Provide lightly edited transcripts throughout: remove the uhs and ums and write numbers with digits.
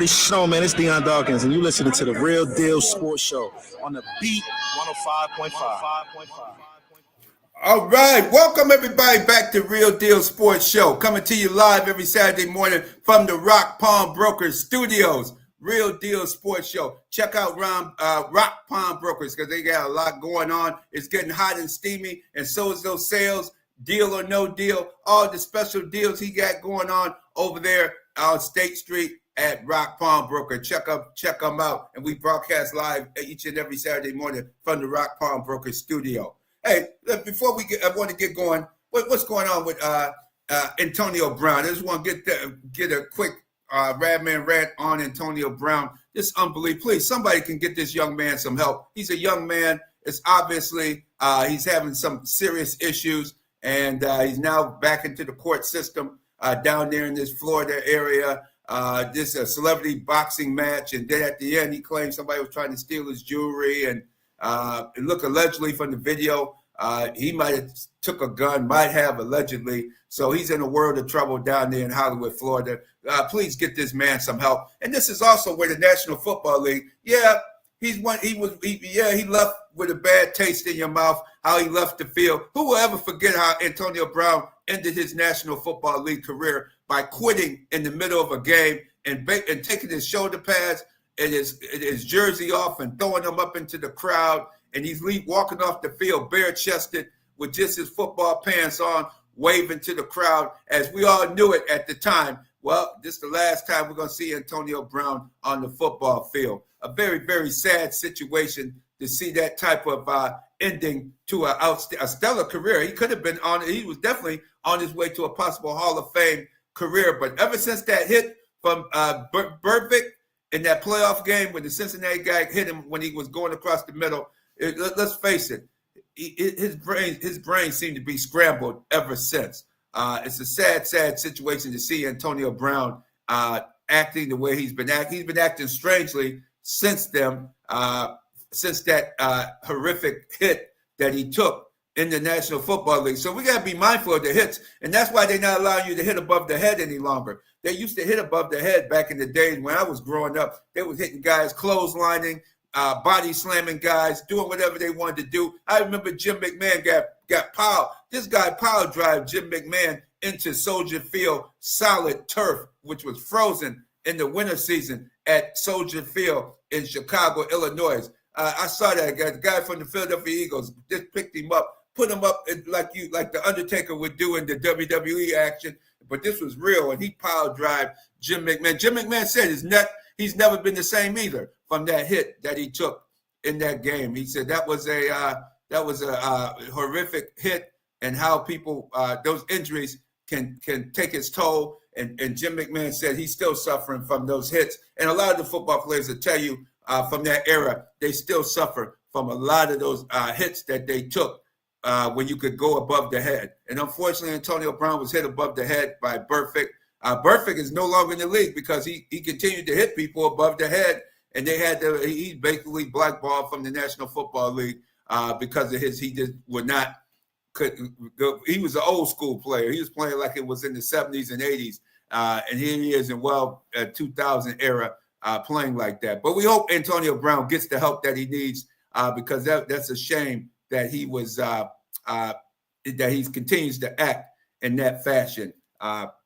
already know, man. It's Deion Dawkins, and you listening to the Real Deal Sports Show on the Beat 105.5. All right, welcome everybody back to Real Deal Sports Show, coming to you live every Saturday morning from the Rock Palm Brokers Studios. Real Deal Sports Show. Check out Rock Palm Brokers because they got a lot going on. It's getting hot and steamy, and so is those sales, deal or no deal, all the special deals he got going on over there on State Street at Rock Palm Broker. Check them out, and we broadcast live each and every Saturday morning from the Rock Palm Broker Studio. Hey, before I want to get going, what's going on with Antonio Brown? I just want to get a quick Radman rant on Antonio Brown. This is unbelievable. Please, somebody can get this young man some help. He's a young man. It's obviously he's having some serious issues, and he's now back into the court system down there in this Florida area. This a celebrity boxing match, and then at the end, he claimed somebody was trying to steal his jewelry, and look, allegedly from the video, he might have took a gun, might have allegedly. So he's in a world of trouble down there in Hollywood, Florida. Please get this man some help. And this is also where the National Football League, he left with a bad taste in your mouth, how he left the field. Who will ever forget how Antonio Brown ended his National Football League career by quitting in the middle of a game and taking his shoulder pads and his jersey off and throwing them up into the crowd, and he's walking off the field bare-chested with just his football pants on, waving to the crowd, as we all knew it at the time. Well, this is the last time we're going to see Antonio Brown on the football field. A very, very sad situation to see that type of ending to a stellar career. He could have been he was definitely on his way to a possible Hall of Fame career, but ever since that hit from Burfict, in that playoff game when the Cincinnati guy hit him when he was going across the middle, let's face it, his brain seemed to be scrambled ever since. It's a sad, sad situation to see Antonio Brown acting the way he's been acting. He's been acting strangely since that horrific hit that he took in the National Football League. So we got to be mindful of the hits, and that's why they're not allowing you to hit above the head any longer. They used to hit above the head back in the days when I was growing up. They was hitting guys, clotheslining, body slamming guys, doing whatever they wanted to do. I remember Jim McMahon got power. This guy power drive Jim McMahon into Soldier Field solid turf, which was frozen in the winter season at Soldier Field in Chicago, Illinois. I saw that guy, the guy from the Philadelphia Eagles, just picked him up, put him up like the Undertaker would do in the WWE action. But this was real, and he power drive Jim McMahon. Jim McMahon said he's never been the same either from that hit that he took in that game. He said that was a horrific hit, and how people those injuries can take its toll. And Jim McMahon said he's still suffering from those hits. And a lot of the football players will tell you from that era, they still suffer from a lot of those hits that they took when you could go above the head. And unfortunately, Antonio Brown was hit above the head by Burfict. Burfict is no longer in the league because he continued to hit people above the head, and he basically blackballed from the National Football League because of he just would not he was an old school player. He was playing like it was in the 70s and 80s, and here he is in 2000 era playing like that. But we hope Antonio Brown gets the help that he needs because that's a shame that he was that he continues to act in that fashion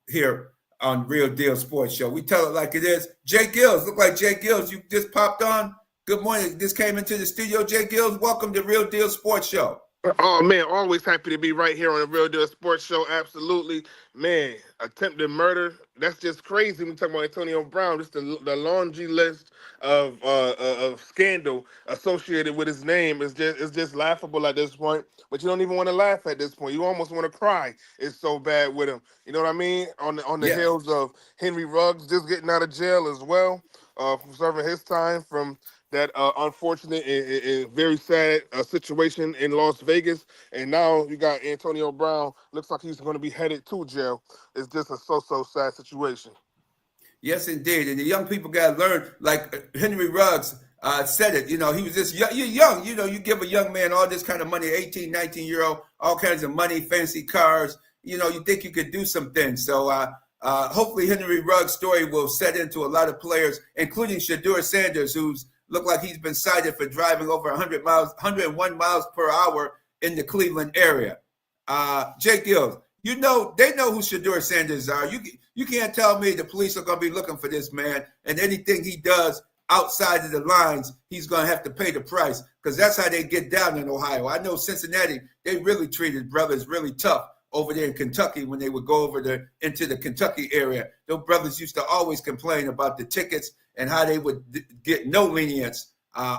here on Real Deal Sports Show. We tell it like it is. J-GILLZ, look like J-GILLZ, you just popped on. Good morning. Just came into the studio. J-GILLZ, welcome to Real Deal Sports Show. Oh, man, always happy to be right here on the Real Deal Sports Show. Absolutely. Man, attempted murder, that's just crazy when we talk about Antonio Brown. Just the laundry list of scandal associated with his name is just laughable at this point. But you don't even want to laugh at this point. You almost want to cry. It's so bad with him. You know what I mean? On the heels of Henry Ruggs just getting out of jail as well, from serving his time from that unfortunate and very sad situation in Las Vegas. And now you got Antonio Brown. Looks like he's going to be headed to jail. It's just a so sad situation. Yes, indeed. And the young people got to learn, like Henry Ruggs said it. You know, he was just young. You're young. You know, you give a young man all this kind of money, 18, 19-year-old, all kinds of money, fancy cars. You know, you think you could do some things. So Hopefully Henry Ruggs' story will set into a lot of players, including Shedeur Sanders, who's looked like he's been cited for driving over 101 miles per hour in the Cleveland area. J-GILLZ, they know who Shedeur Sanders are. You can't tell me the police are going to be looking for this man, and anything he does outside of the lines, he's going to have to pay the price, because that's how they get down in Ohio. I know Cincinnati, they really treated brothers really tough over there in Kentucky when they would go over into the Kentucky area. Those brothers used to always complain about the tickets and how they would get no lenience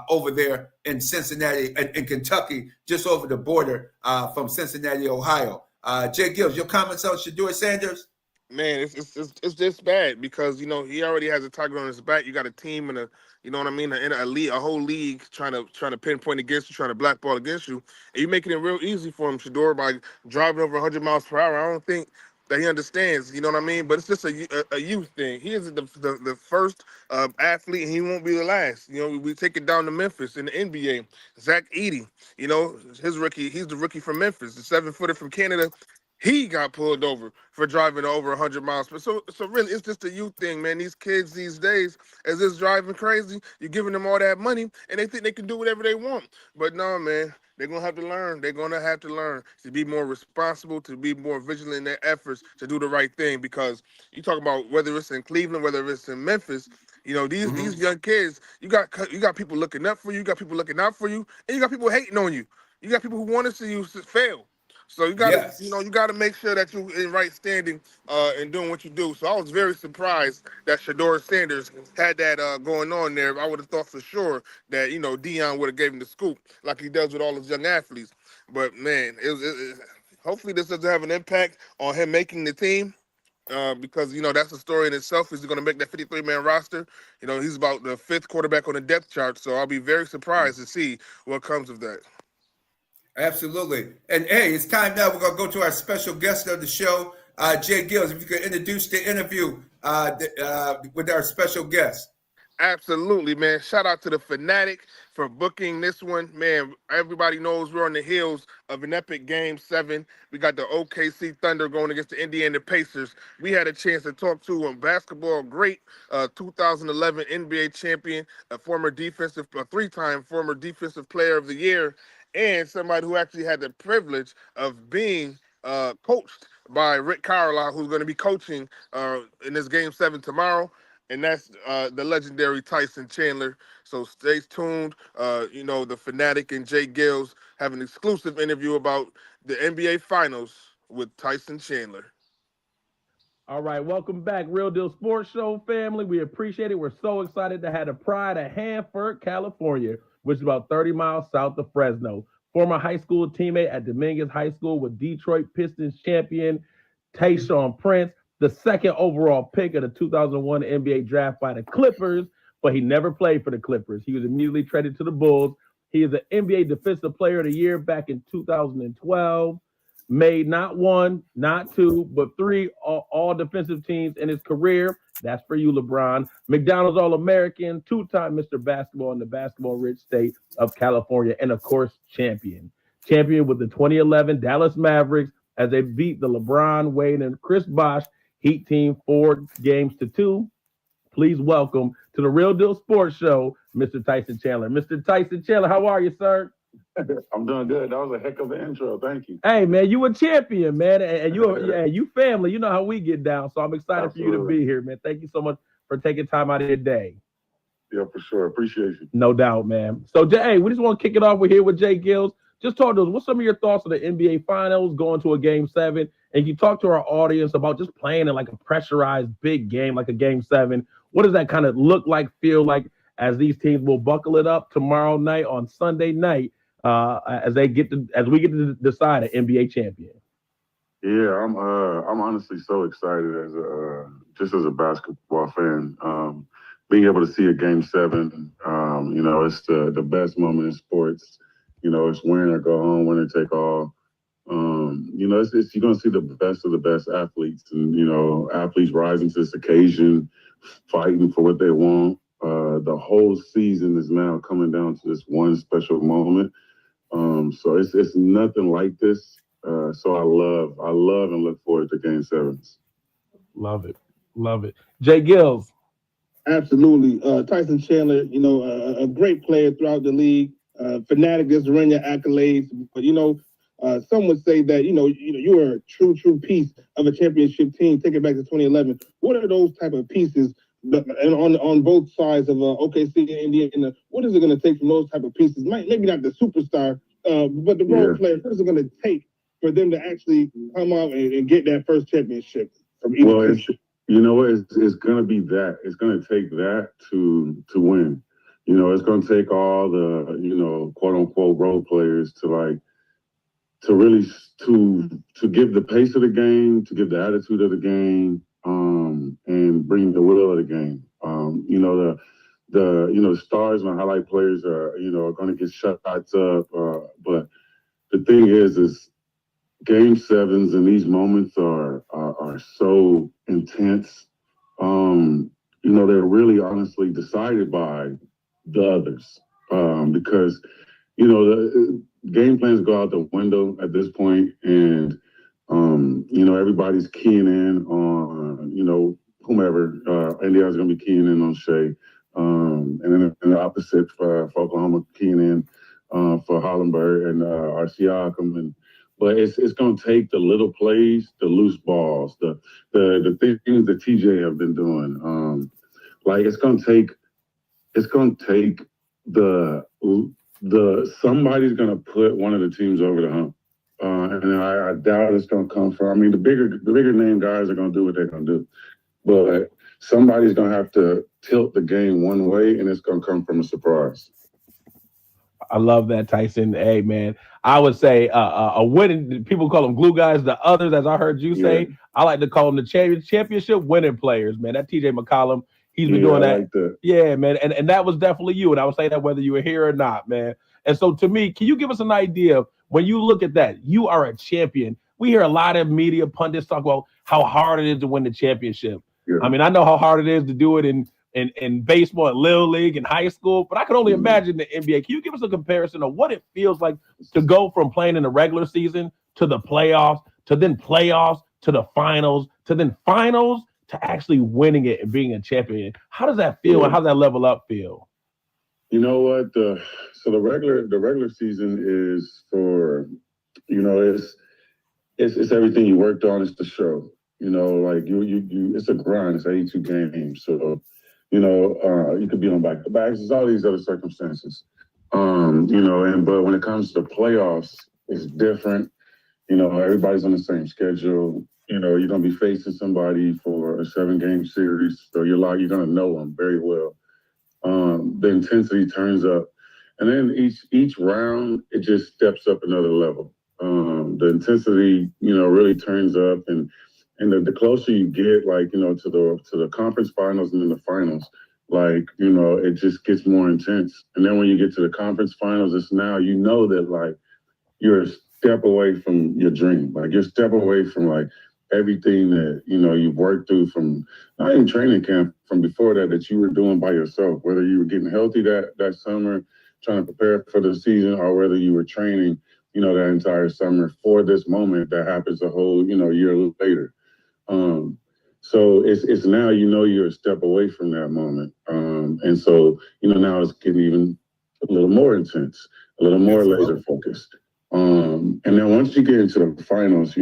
over there in Cincinnati and in Kentucky, just over the border from Cincinnati, Ohio. J-GILLZ, your comments on Shedeur Sanders? Man, it's just bad because he already has a target on his back. You got a team and a whole league trying to pinpoint against you, trying to blackball against you, and you're making it real easy for him, Shedeur, by driving over 100 miles per hour. I don't think that he understands, you know what I mean? But it's just a youth thing. He is the first athlete, and he won't be the last. We take it down to Memphis in the NBA. Zach Edey, his rookie. He's the rookie from Memphis, the 7-footer from Canada. He got pulled over for driving over 100 miles per hour. So really, it's just a youth thing, man. These kids these days, as it's driving crazy, you're giving them all that money, and they think they can do whatever they want. But no, man, they're going to have to learn. They're going to have to learn to be more responsible, to be more vigilant in their efforts to do the right thing. Because you talk about whether it's in Cleveland, whether it's in Memphis, these young kids, you got people looking up for you, you got people looking out for you, and you got people hating on you. You got people who want to see you fail. So you got to, you got to make sure that you're in right standing and doing what you do. So I was very surprised that Shedeur Sanders had that going on there. I would have thought for sure that Deion would have gave him the scoop like he does with all his young athletes. But man, hopefully this doesn't have an impact on him making the team. Because that's a story in itself. Is he going to make that 53-man roster? He's about the 5th quarterback on the depth chart. So I'll be very surprised to see what comes of that. Absolutely. And hey, it's time now. We're going to go to our special guest of the show, J-GILLZ. If you could introduce the interview with our special guest. Absolutely, man. Shout out to the Fanatic for booking this one. Man, everybody knows we're on the heels of an epic Game 7. We got the OKC Thunder going against the Indiana Pacers. We had a chance to talk to a basketball great, 2011 NBA champion, a 3-time former defensive player of the year, and somebody who actually had the privilege of being coached by Rick Carlisle, who's going to be coaching in this Game 7 tomorrow. And that's the legendary Tyson Chandler. So stay tuned. The Fanatic and J-GILLZ have an exclusive interview about the NBA Finals with Tyson Chandler. All right, welcome back, Real Deal Sports Show family. We appreciate it. We're so excited to have the pride of Hanford, California, which is about 30 miles south of Fresno. Former high school teammate at Dominguez High School with Detroit Pistons champion Tayshaun Prince, the 2nd overall pick of the 2001 NBA draft by the Clippers, but he never played for the Clippers. He was immediately traded to the Bulls. He is an NBA Defensive Player of the Year back in 2012. Made not 1, not 2, but 3 all defensive teams in his career. That's for you, LeBron. McDonald's All-American, 2-time Mr. Basketball in the basketball-rich state of California, and, of course, champion. Champion with the 2011 Dallas Mavericks as they beat the LeBron, Wade, and Chris Bosh Heat team 4-2. Please welcome to the Real Deal Sports Show, Mr. Tyson Chandler. Mr. Tyson Chandler, how are you, sir? I'm doing good. That was a heck of an intro. Thank you. Hey, man, you a champion, man, and you family. You know how we get down, so I'm excited Absolutely. for you to be here, man. Thank you so much for taking time out of your day. Yeah, for sure. Appreciate you. No doubt, man. So, hey, we just want to kick it off. We're here with J-GILLZ. Just talk to us. What's some of your thoughts on the NBA Finals, going to a Game 7? And you talk to our audience about just playing in like a pressurized big game, like a Game 7. What does that kind of look like, feel like, as these teams will buckle it up tomorrow night on Sunday night as we get to decide an NBA champion? Yeah, I'm honestly so excited as a basketball fan. Being able to see a Game 7, it's the best moment in sports. It's win or go home, win or take all. It's you're going to see the best of the best athletes, and athletes rising to this occasion, fighting for what they want. The whole season is now coming down to this one special moment. So it's nothing like this. So I love and look forward to Game 7s. Love it. Love it. J-GILLZ. Absolutely. Tyson Chandler, a great player throughout the league. Fanatic doesn't run your accolades, but some would say that you are a true piece of a championship team. Take it back to 2011. What are those type of pieces? And on both sides of OKC and Indiana, what is it going to take from those type of pieces? Maybe not the superstar, but the role players. What is it going to take for them to actually come out and get that first championship from each team? You know what? It's going to be that. It's going to take that to win. It's going to take all the, quote unquote role players to really give the pace of the game, to give the attitude of the game, and bring the will of the game. The stars and the highlight players are going to get shots up. But the thing is game sevens and these moments are so intense. They're really honestly decided by the others, because the game plans go out the window at this point, and everybody's keying in on whomever. Indiana's going to be keying in on Shea, and then in the opposite for Oklahoma, keying in for Hollenberg and Arsiakam. But it's going to take the little plays, the loose balls, the things that TJ have been doing. It's going to take somebody's going to put one of the teams over the hump. And I doubt it's going to come from. I mean, the bigger name guys are going to do what they're going to do, but somebody's going to have to tilt the game one way, and it's going to come from a surprise. I love that, Tyson. Hey, man, I would say a winning. People call them glue guys. The others, as I heard you say, I like to call them the championship winning players. Man, that TJ McCollum, he's been doing that. Like that. Yeah, man, and that was definitely you. And I would say that whether you were here or not, man. And so, to me, can you give us an idea when you look at that? You are a champion. We hear a lot of media pundits talk about how hard it is to win the championship. Yeah. I mean, I know how hard it is to do it in baseball, and little league, and high school, but I can only imagine the NBA. Can you give us a comparison of what it feels like to go from playing in the regular season to the playoffs, to then playoffs, to the finals, to then finals, to actually winning it and being a champion? How does that feel, and how does that level up feel? You know what? So the regular season is for, it's everything you worked on. It's the show. You it's a grind. It's 82 games. So you could be on back-to-backs. There's all these other circumstances. But when it comes to the playoffs, it's different. Everybody's on the same schedule. You're gonna be facing somebody for a 7-game series, so you're gonna know them very well. The intensity turns up, and then each round it just steps up another level. The intensity, really turns up, and the closer you get, to the conference finals and then the finals, it just gets more intense. And then when you get to the conference finals, it's now that you're a step away from your dream. You're a step away from everything that you've worked through from not even training camp, from before that you were doing by yourself. Whether you were getting healthy that summer, trying to prepare for the season, or whether you were training, that entire summer for this moment that happens a whole year later. So it's now you're a step away from that moment, and so now it's getting even a little more intense, a little more laser focused. And then once you get into the finals,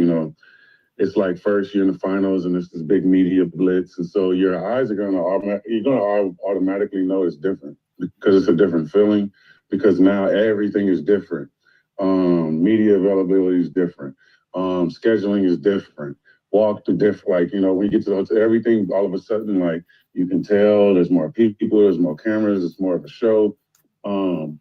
it's like first you're in the finals and it's this big media blitz, and so your eyes are gonna automatically know it's different, because it's a different feeling, because now everything is different. Media availability is different. Scheduling is different. Walk to different, when you get to everything, all of a sudden, you can tell there's more people, there's more cameras, it's more of a show. So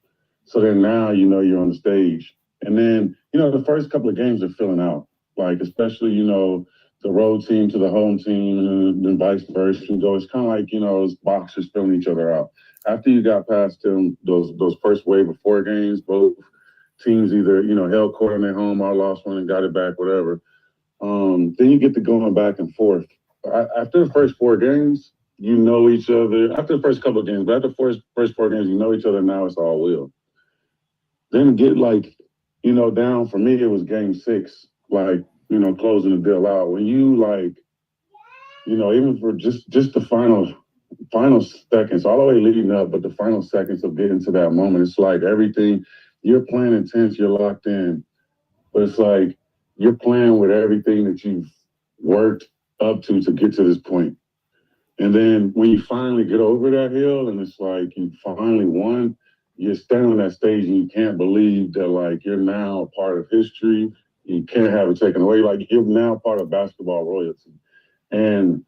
then now, you're on the stage. And then, the first couple of games are filling out, especially, the road team to the home team, and then vice versa. It's kind of like, those boxers filling each other out. After you got past them, those first wave of 4 games, both teams either, held court on their home or lost one and got it back, whatever. Then you get to going back and forth. After the first 4 games, you know each other. After the first couple of games, but after the first 4 games, you know each other. Now it's all will. Then get down, for me, it was game 6, closing the deal out. When even for just the final seconds, all the way leading up, but the final seconds of getting to that moment, it's like everything, you're playing intense, you're locked in, but it's like you're playing with everything that you've worked up to get to this point. And then when you finally get over that hill and it's like you finally won, you're standing on that stage and you can't believe that, like, you're now a part of history. You can't have it taken away. Like, you're now part of basketball royalty. And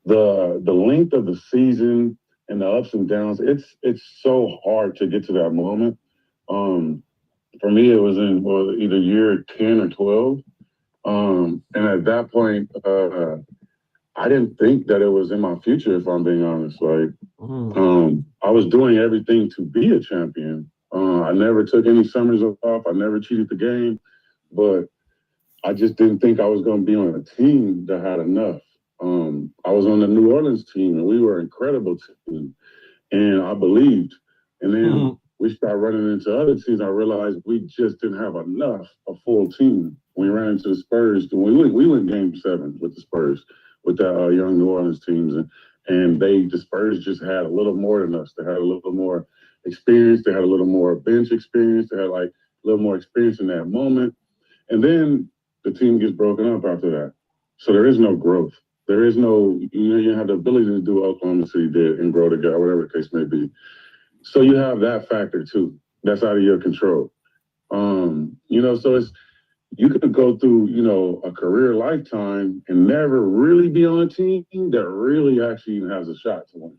the length of the season and the ups and downs, it's so hard to get to that moment. For me, it was in either year 10 or 12. And at that point, I didn't think that it was in my future, if I'm being honest. Like, I was doing everything to be a champion. I never took any summers off. I never cheated the game, but I just didn't think I was going to be on a team that had enough. I was on the New Orleans team, and we were an incredible team, and I believed. And then we started running into other teams. I realized we just didn't have enough, a full team. We ran into the Spurs. We went Game 7 with the Spurs, with that young New Orleans teams, and the Spurs just had a little more than us. They had a little more experience. They had a little more bench experience. They had like a little more experience in that moment. And then the team gets broken up after that. So there is no growth. There is no, you have the ability to do what Oklahoma City did and grow together, whatever the case may be. So you have that factor too. That's out of your control. So it's, you could go through, a career lifetime and never really be on a team that really actually even has a shot to win.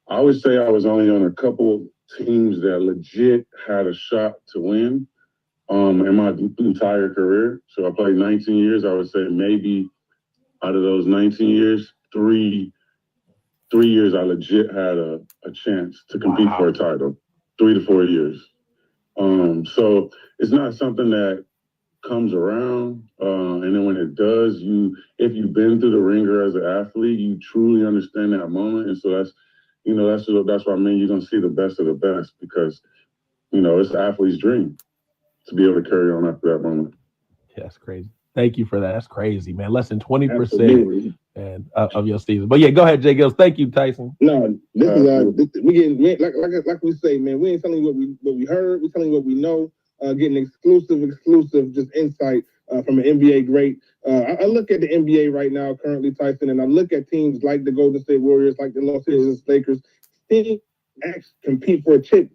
I would say I was only on a couple teams that legit had a shot to win in my entire career. So I played 19 years. I would say maybe out of those 19 years, three years I legit had a chance to compete for a title. 3 to 4 years. So it's not something that comes around, and then when it does, if you've been through the ringer as an athlete, you truly understand that moment. And so that's what I mean. You're gonna see the best of the best because it's the athlete's dream to be able to carry on after that moment. Yeah, that's crazy. Thank you for that. That's crazy, man. Less than 20% and of your season. But yeah, go ahead, J-GILLZ. Thank you, Tyson. No, this is we getting like we say, man. We ain't telling you what we heard. We're telling you what we know. Getting exclusive just insight from an NBA great. I look at the NBA right now, currently, Tyson, and I look at teams like the Golden State Warriors, like the Los Angeles Lakers, still compete for a chip,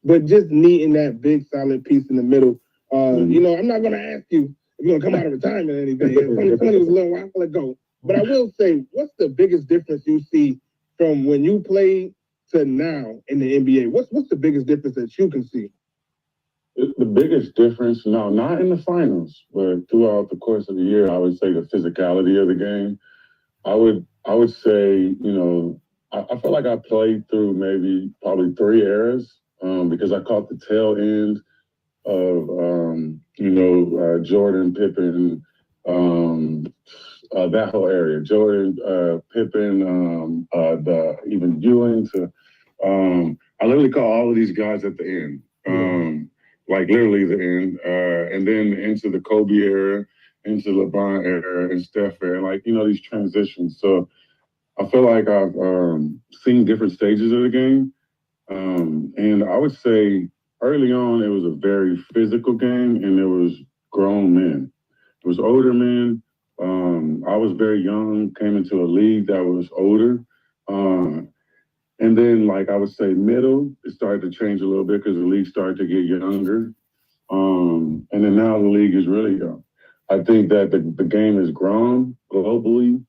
but just needing that big solid piece in the middle. I'm not going to ask you if you're going to come out of retirement or anything. 2020 was a little while ago. But I will say, what's the biggest difference you see from when you played to now in the NBA? What's the biggest difference that you can see? The biggest difference, no, not in the finals, but throughout the course of the year, I would say the physicality of the game. I would say, I feel like I played through probably 3 eras because I caught the tail end of, Jordan, Pippen, that whole area. Jordan, Pippen, even Ewing to, I literally caught all of these guys at the end. Like literally the end, and then into the Kobe era, into LeBron era, and Steph era, like, these transitions. So I feel like I've seen different stages of the game. And I would say early on, it was a very physical game, and it was grown men. It was older men. I was very young, came into a league that was older. And then, like I would say, middle, it started to change a little bit because the league started to get younger. And then now the league is really young. I think that the game has grown globally.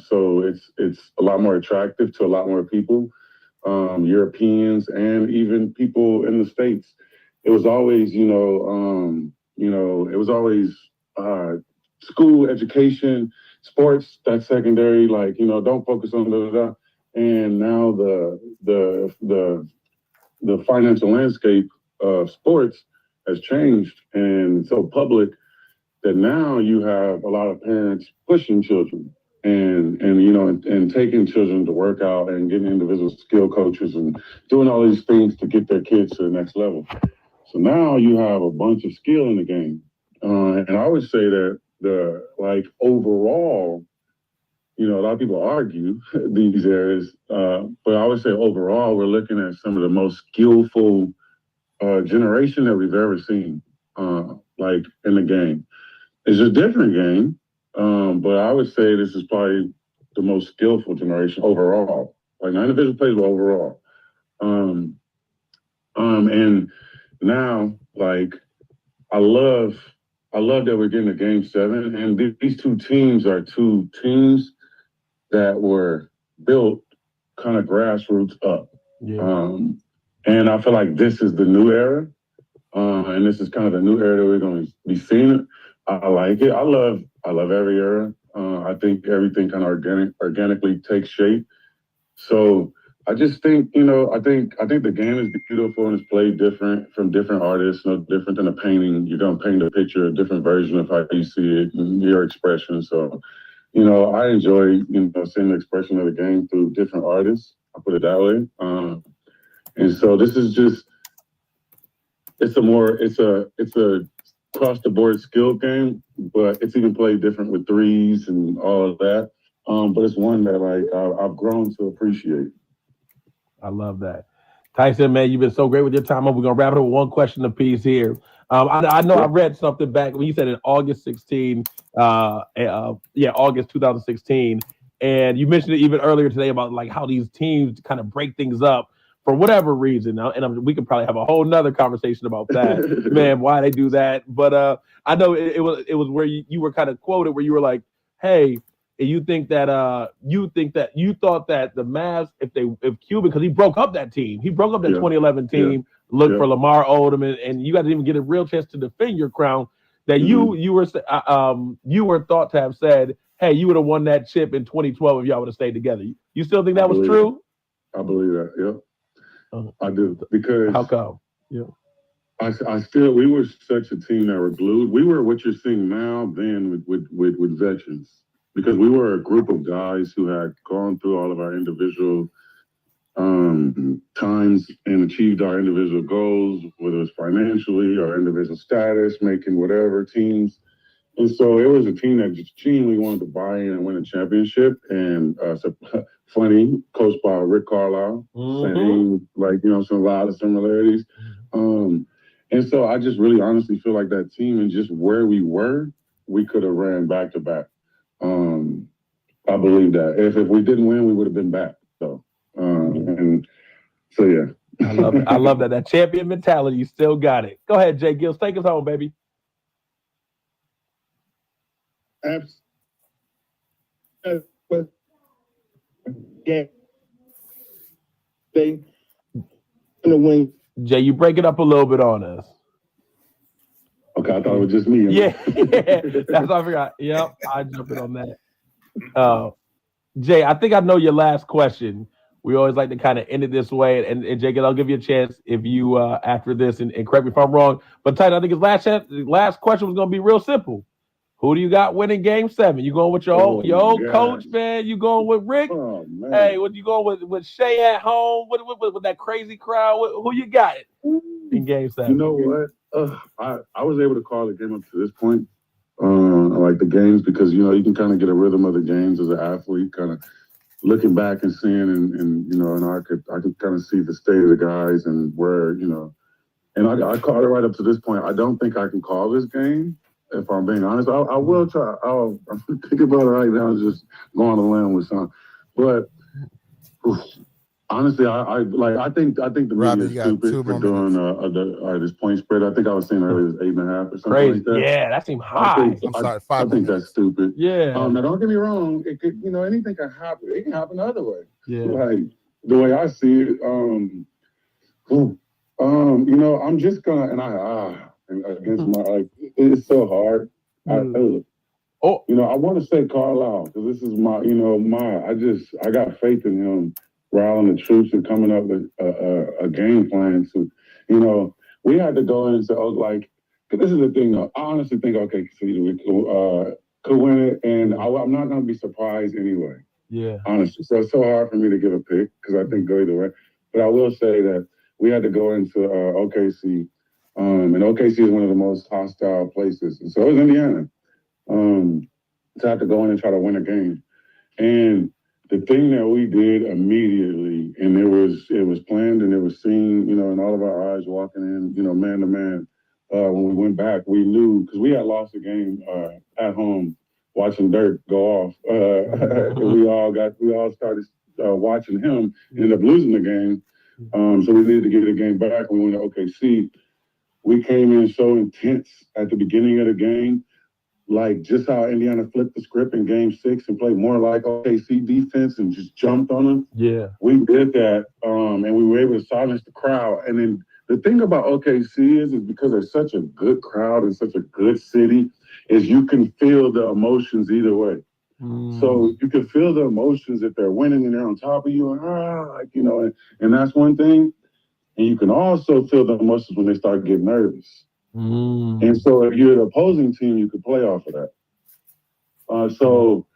So it's a lot more attractive to a lot more people, Europeans and even people in the States. It was always, it was always school, education, sports, that's secondary, like, don't focus on the And now the financial landscape of sports has changed, and so public that now you have a lot of parents pushing children and taking children to work out and getting individual skill coaches and doing all these things to get their kids to the next level. So now you have a bunch of skill in the game, and I would say that overall, you know, a lot of people argue these areas, but I would say overall, we're looking at some of the most skillful generation that we've ever seen, like in the game. It's a different game, but I would say this is probably the most skillful generation overall. Like not individual plays, but overall. And now, like, I love that we're getting to Game 7, and these two teams are two teams that were built kind of grassroots up. Yeah. And I feel like this is the new era, and this is kind of the new era that we're going to be seeing. I like it. I love every era. I think everything kind of organically takes shape. So I just think, you know, I think the game is beautiful and it's played different from different artists, no different than a painting. You're going to paint a picture, a different version of how you see it and your expression. So, you know, I enjoy, you know, seeing the expression of the game through different artists. I'll put it that way. And so this is just, it's a across the board skill game, but it's even played different with threes and all of that. But it's one that like I've grown to appreciate. I love that. Tyson, man, you've been so great with your time. We're going to wrap it up with one question apiece here. I know I read something back when you said in August 16, August 2016, and you mentioned it even earlier today about like how these teams kind of break things up for whatever reason. And we could probably have a whole nother conversation about that, man, why they do that. But I know it was where you were kind of quoted where you were like, hey, you think that you thought that the Mavs, if Cuban, because he broke up that team, he broke up that 2011 team, looked for Lamar Odom, and you got to even get a real chance to defend your crown. That you were thought to have said, hey, you would have won that chip in 2012 if y'all would have stayed together. You still think that was true? I believe that. Yeah, I do, because how come? Yeah. We were such a team that were glued. We were what you're seeing now then with veterans. Because we were a group of guys who had gone through all of our individual times and achieved our individual goals, whether it's financially or individual status, making whatever teams. And so it was a team that just genuinely wanted to buy in and win a championship. And so funny, coached by Rick Carlisle, saying like, you know, a lot of similarities. And so I just really honestly feel like that team and just where we were, we could have ran back to back. I believe that if we didn't win, we would have been back. So, and so yeah. I love it. I love that. That champion mentality, you still got it. Go ahead, J-GILLZ. Take us home, baby. Yeah. They gonna win. Jay, you break it up a little bit on us. Okay, I thought it was just me. Yeah, that's what I forgot. Yep, I jumped in on that. Jay, I think I know your last question. We always like to kind of end it this way, and Jay, I'll give you a chance if you after this, and correct me if I'm wrong. But Tyson, I think his last question was going to be real simple. Who do you got winning Game 7? You going with your old coach, man? You going with Rick? Oh, man. Hey, what you going with Shay at home? With that crazy crowd? Who you got it in Game 7? You know what? I was able to call the game up to this point. I like the games because, you know, you can kind of get a rhythm of the games as an athlete, kind of looking back and seeing, and you know, and I could kind of see the state of the guys and where, you know, and I called it right up to this point. I don't think I can call this game, if I'm being honest. I will try. I'm thinking about it right now, just going on a limb with something. But honestly, I think the media is stupid for doing this point spread. I think I was saying earlier it was 8.5 or something crazy. like that. Yeah, that seemed high. I think that's stupid. Yeah. Now don't get me wrong. It could, you know, anything can happen. It can happen the other way. Yeah. Like the way I see it, you know, I'm just gonna, and against my, like, it's so hard. You know, I want to say Carlisle because this is my, you know, I got faith in him rallying the troops and coming up with a game plan to, you know, we had to go in and say, oh, like, this is the thing, though. I honestly think, okay, so we could win it, and I'm not going to be surprised anyway. Yeah. Honestly. So it's so hard for me to give a pick because I think go either way. But I will say that we had to go into OKC, and OKC is one of the most hostile places. And so is Indiana. To have to go in and try to win a game. And the thing that we did immediately, and it was planned and it was seen, you know, in all of our eyes walking in, you know, man to man. When we went back, we knew because we had lost a game at home, watching Dirk go off. And we all started watching him. Ended up losing the game, so we needed to get the game back. We went to OKC. We came in so intense at the beginning of the game. Like just how Indiana flipped the script in Game 6 and played more like OKC defense and just jumped on them. Yeah, we did that, and we were able to silence the crowd. And then the thing about OKC is because they're such a good crowd and such a good city, is you can feel the emotions either way. So you can feel the emotions if they're winning and they're on top of you, and and that's one thing. And you can also feel the emotions when they start getting nervous. And so if you're the opposing team, you could play off of that. So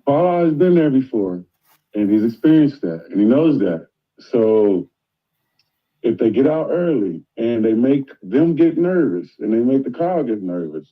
Paul has been there before, and he's experienced that, and he knows that. So if they get out early and they make them get nervous and they make the crowd get nervous,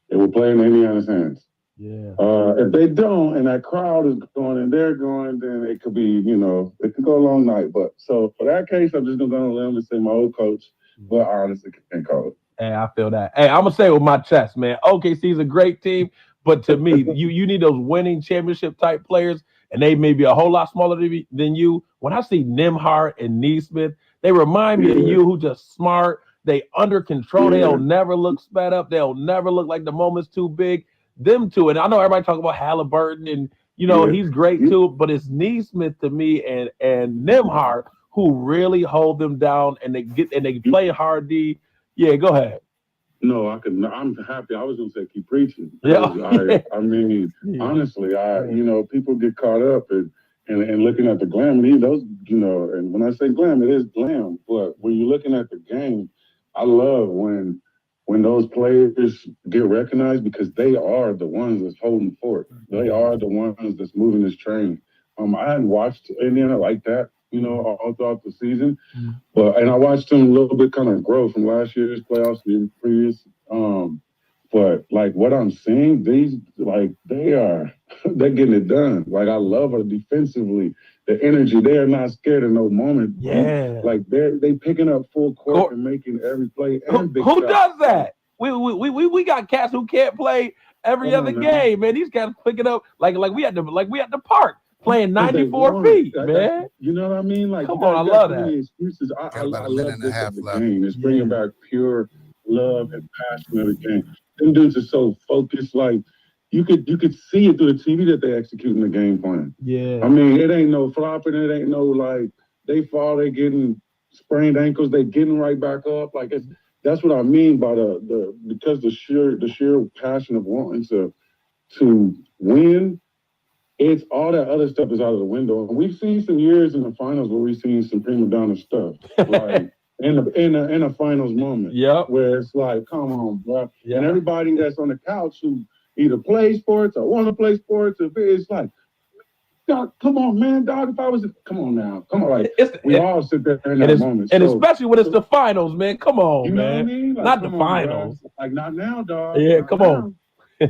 it will play in Indiana's hands. Yeah. If they don't and that crowd is going and they're going, then it could be, it could go a long night. But so for that case, I'm just going to go on a limb and say my old coach, but I honestly can't call it. Hey, I feel that. Hey, I'm going to say it with my chest, man. OKC's a great team, but to me, you need those winning championship type players, and they may be a whole lot smaller than you. When I see Nembhard and Neesmith, they remind me of you, who just smart. They under control. They'll never look sped up. They'll never look like the moment's too big. Them two, and I know everybody talk about Halliburton, and he's great too, but it's Neesmith to me and Nembhard who really hold them down, and they play hard D. Yeah, go ahead. No, I'm happy. I was gonna say keep preaching. Yeah. I mean, honestly, people get caught up and looking at the glam, and those, and when I say glam, it is glam. But when you're looking at the game, I love when those players get recognized, because they are the ones that's holding fort. They are the ones that's moving this train. I hadn't watched Indiana like that, all throughout the season. And I watched them a little bit kind of grow from last year's playoffs to the previous. But like what I'm seeing, they're getting it done. Like I love it defensively. The energy, they are not scared of no moment. Yeah. Like they picking up full court and making every play. And who does that? We got cats who can't play every other game, man. These guys picking up like we at the park playing 94 feet, man. You know what I mean? Like, come on, I love that. Excuses. I about a love minute and a this half of the left. game. It's bringing back pure love and passion of the game. Them dudes are so focused. Like you could see it through the TV that they executing the game plan. Yeah. I mean, it ain't no flopping. It ain't no like they fall, they getting sprained ankles, they getting right back up. Like that's what I mean by because the sheer passion of wanting to win. It's all that other stuff is out of the window. And we've seen some years in the finals where we've seen some prima donna stuff, like in a finals moment. Yep. Where it's like, come on, bro. Yeah. And everybody that's on the couch who either play sports or want to play sports, it's like, dog, come on, man, dog. If I was, come on now, come on, like we all sit there in that moment, and especially when it's the finals, man. Come on, man. What I mean? Like, not the finals. Like not now, dog. Yeah, not come now. on.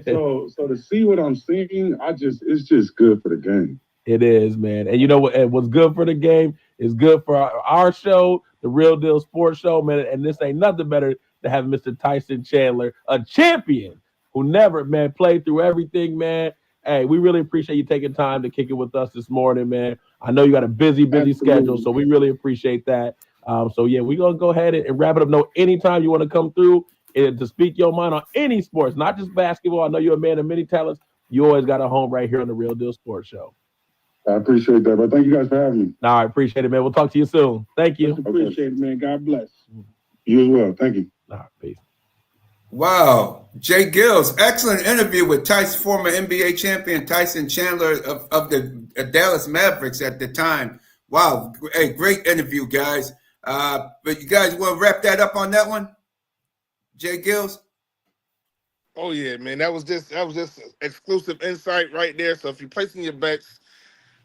So to see what I'm seeing, it's just good for the game. It is, man. And you know what? And what's good for the game is good for our show, the Real Deal Sports Show, man. And this ain't nothing better than having Mr. Tyson Chandler, a champion who never, man, played through everything, man. Hey, we really appreciate you taking time to kick it with us this morning, man. I know you got a busy schedule, so we really appreciate that. So yeah, we're gonna go ahead and wrap it up. No, anytime you want to come through and to speak your mind on any sports, not just basketball. I know you're a man of many talents. You always got a home right here on the Real Deal Sports Show. I appreciate that, but thank you guys for having me. All right, appreciate it, man. We'll talk to you soon. Thank you. Appreciate it, man. God bless. You as well. Thank you. All right, peace. Wow. J-GILLZ, excellent interview with Tyson, former NBA champion Tyson Chandler of the Dallas Mavericks at the time. Wow. Hey, great interview, guys. But you guys want to wrap that up on that one? J-GILLZ? Oh yeah, man. That was just exclusive insight right there. So if you're placing your bets,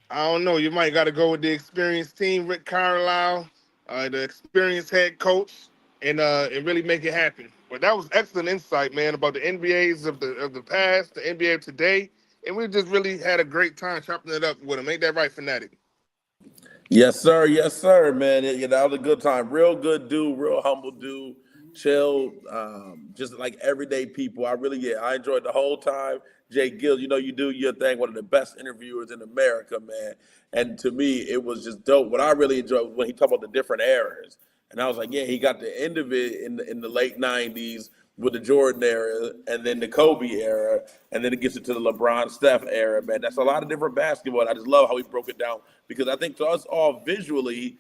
I don't know, you might got to go with the experienced team, Rick Carlisle, the experienced head coach, and really make it happen. But that was excellent insight, man, about the NBAs of the past, the NBA of today, and we just really had a great time chopping it up with him. Ain't that right, Fanatic? Yes, sir, man. That was a good time. Real good dude, real humble dude, chill, just like everyday people. I enjoyed the whole time. J-GILLZ, you do your thing. One of the best interviewers in America, man. And to me, it was just dope. What I really enjoyed was when he talked about the different eras. And I was like, yeah, he got the end of it in the late 90s with the Jordan era and then the Kobe era. And then it gets into the LeBron Steph era, man. That's a lot of different basketball. And I just love how he broke it down because I think to us all visually,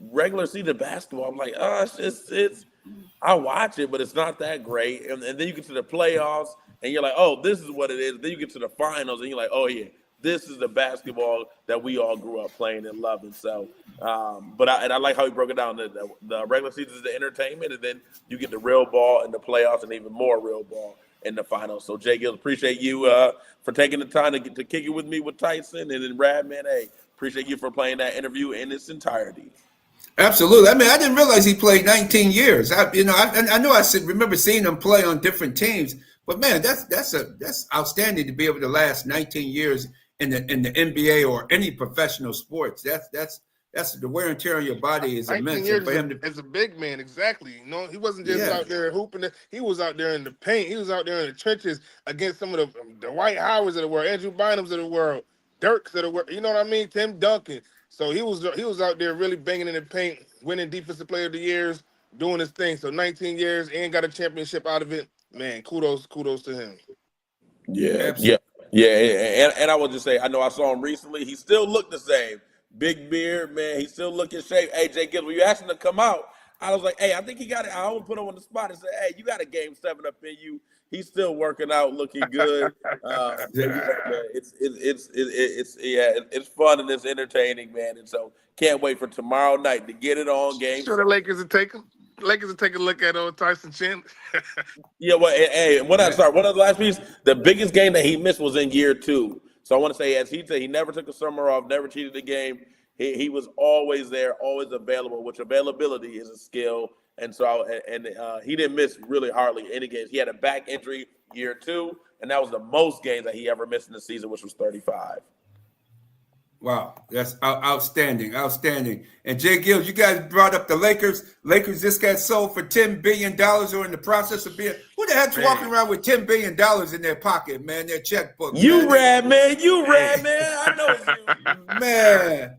regular season basketball, I'm like, I watch it, but it's not that great. And then you get to the playoffs and you're like, oh, this is what it is. Then you get to the finals and you're like, oh, yeah, this is the basketball that we all grew up playing and loving. So, I like how he broke it down. The regular season is the entertainment, and then you get the real ball in the playoffs and even more real ball in the finals. So, J-GILLZ, appreciate you for taking the time to kick it with me with Tyson. And then, Radman, hey, appreciate you for playing that interview in its entirety. Absolutely. I mean, I didn't realize he played 19 years. I know remember seeing him play on different teams, but man, that's outstanding to be able to last 19 years in the NBA or any professional sports. That's the wear and tear on your body is 19 immense. years For him as a big man, exactly. He wasn't just out there hooping. He was out there in the paint. He was out there in the trenches against some of the Dwight Howards of the world, Andrew Bynums of the world, Dirks of the world. You know what I mean? Tim Duncan. So he was out there really banging in the paint, winning Defensive Player of the Years, doing his thing. So 19 years and got a championship out of it. Man, kudos to him. Yeah, and I will just say, I know I saw him recently. He still looked the same. Big beard, man. He still look in shape. Hey, J-GILLZ, when you asked him to come out, I was like, hey, I think he got it. I almost put him on the spot and said, hey, you got a game 7 up in you. He's still working out, looking good. It's fun and it's entertaining, man. And so can't wait for tomorrow night to get it on game. Sure, the Lakers will take him. Lakers will take a look at old Tyson Chandler. Yeah, well, hey, one of the last piece, the biggest game that he missed was in year 2. So I want to say, as he said, he never took a summer off, never cheated the game. He was always there, always available, which availability is a skill. And so, he didn't miss really hardly any games. He had a back injury year 2, and that was the most games that he ever missed in the season, which was 35. Wow, that's outstanding. And J-GILLZ, you guys brought up the Lakers. Lakers just got sold for $10 billion or in the process of being. Who the heck's walking around with $10 billion in their pocket, man, their checkbook? Man. You rad, man. I know it's you.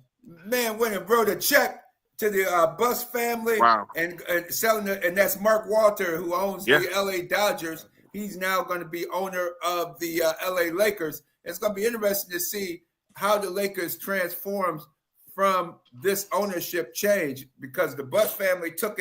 Man went and wrote a check to the Buss family and selling it. And that's Mark Walter, who owns the LA Dodgers. He's now going to be owner of the LA Lakers. It's going to be interesting to see how the Lakers transforms from this ownership change, because the Buss family took